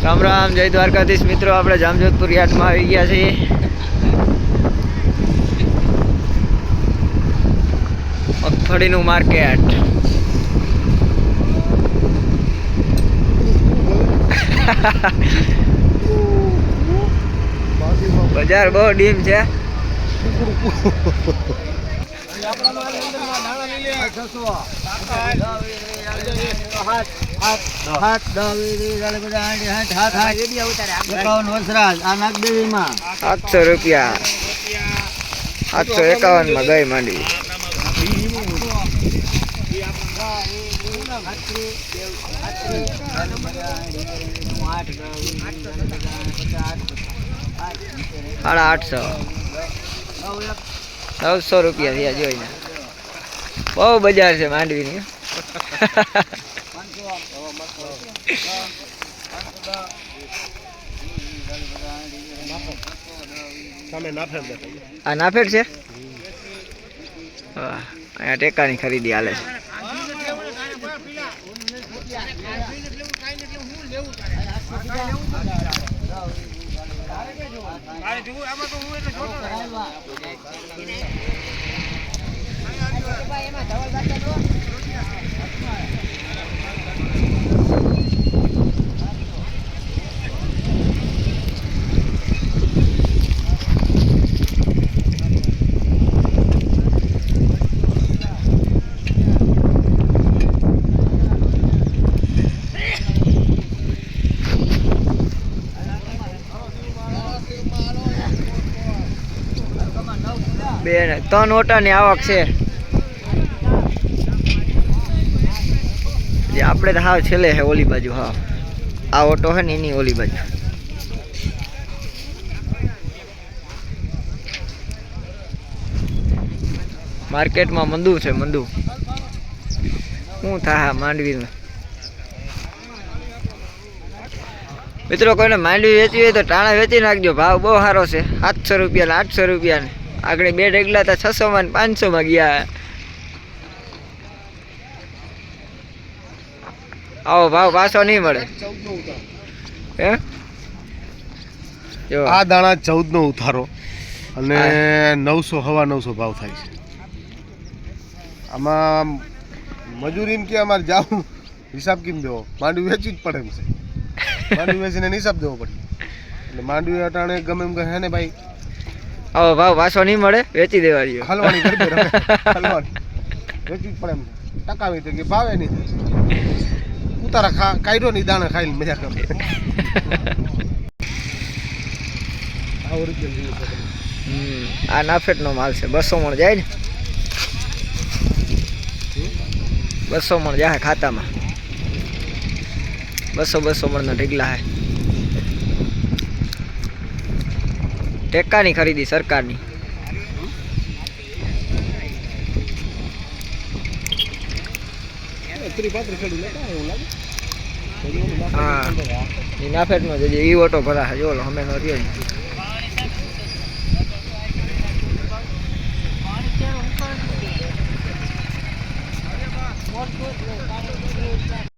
રામ રામ, જય દ્વારકાધીશ મિત્રો. આપણે જામજોધપુર યાર્ડમાં આવી ગયા છીએ. મગફળીનું માર્કેટ. બજાર બહુ ડીમ છે. ₹700, 751 માં ગઈ માંડવી. ₹850, ₹900 થયા જોઈને. બહુ બજાર છે માંડવીની. આ નાફેડ છે. અહીંયા ટેકાની ખરીદી હાલે છે. બે 3 ઓટાની આવક છે. જે આપણે તો હાવ છેલ્લે છે ઓલી બાજુ. હા, આ ઓટો છે ને એની ઓલી બાજુ. માર્કેટમાં મંદુ છે, મંદુ. શું થાય માંડવીનું? મિત્રો, કોઈને માંડવી વેચવી હોય તો ટાણા વેચી નાખજો. ભાવ બહુ સારો છે. ₹700 ને ₹800 ને. આગળ 2 ઢગલા તો 600 માં 500 માં ગયા. આવો ભાવ પાછો નહીં મળે. હે, જો આ દાણા 14 નો ઉતારો અને 900 હવા 900 ભાવ થાય છે. આમાં મજૂરી એમ કે અમારે જાવું હિસાબ કેમ દેવો? માંડવી વેચવી જ પડે એમ છે. માંડવી વેચીને હિસાબ દેવો પડે. એટલે માંડવી અટાણે ગમે એમ કહે ને ભાઈ, આવો ભાવ પાછો નહીં મળે, વેચી દેવા જોઈએ. હલવાણી કરી દે, હલવાણી વેચવી જ પડે એમ. ટકાવી તો કે ભાવે નહીં. ઉતારા કાઢ્યો નહીં, દાણા ખાઈને મજા કરે. આ નાફેટનો માલ છે. 200 મણ જાય ને, 200 મણ જાય ખાતામાં. 200 મણના ઢગલા હે. ટેકાની ખરીદી સરકારની. હા, નાફેટનો જે ઈ ઓટો ભરા જો અમે નો રહ્યો.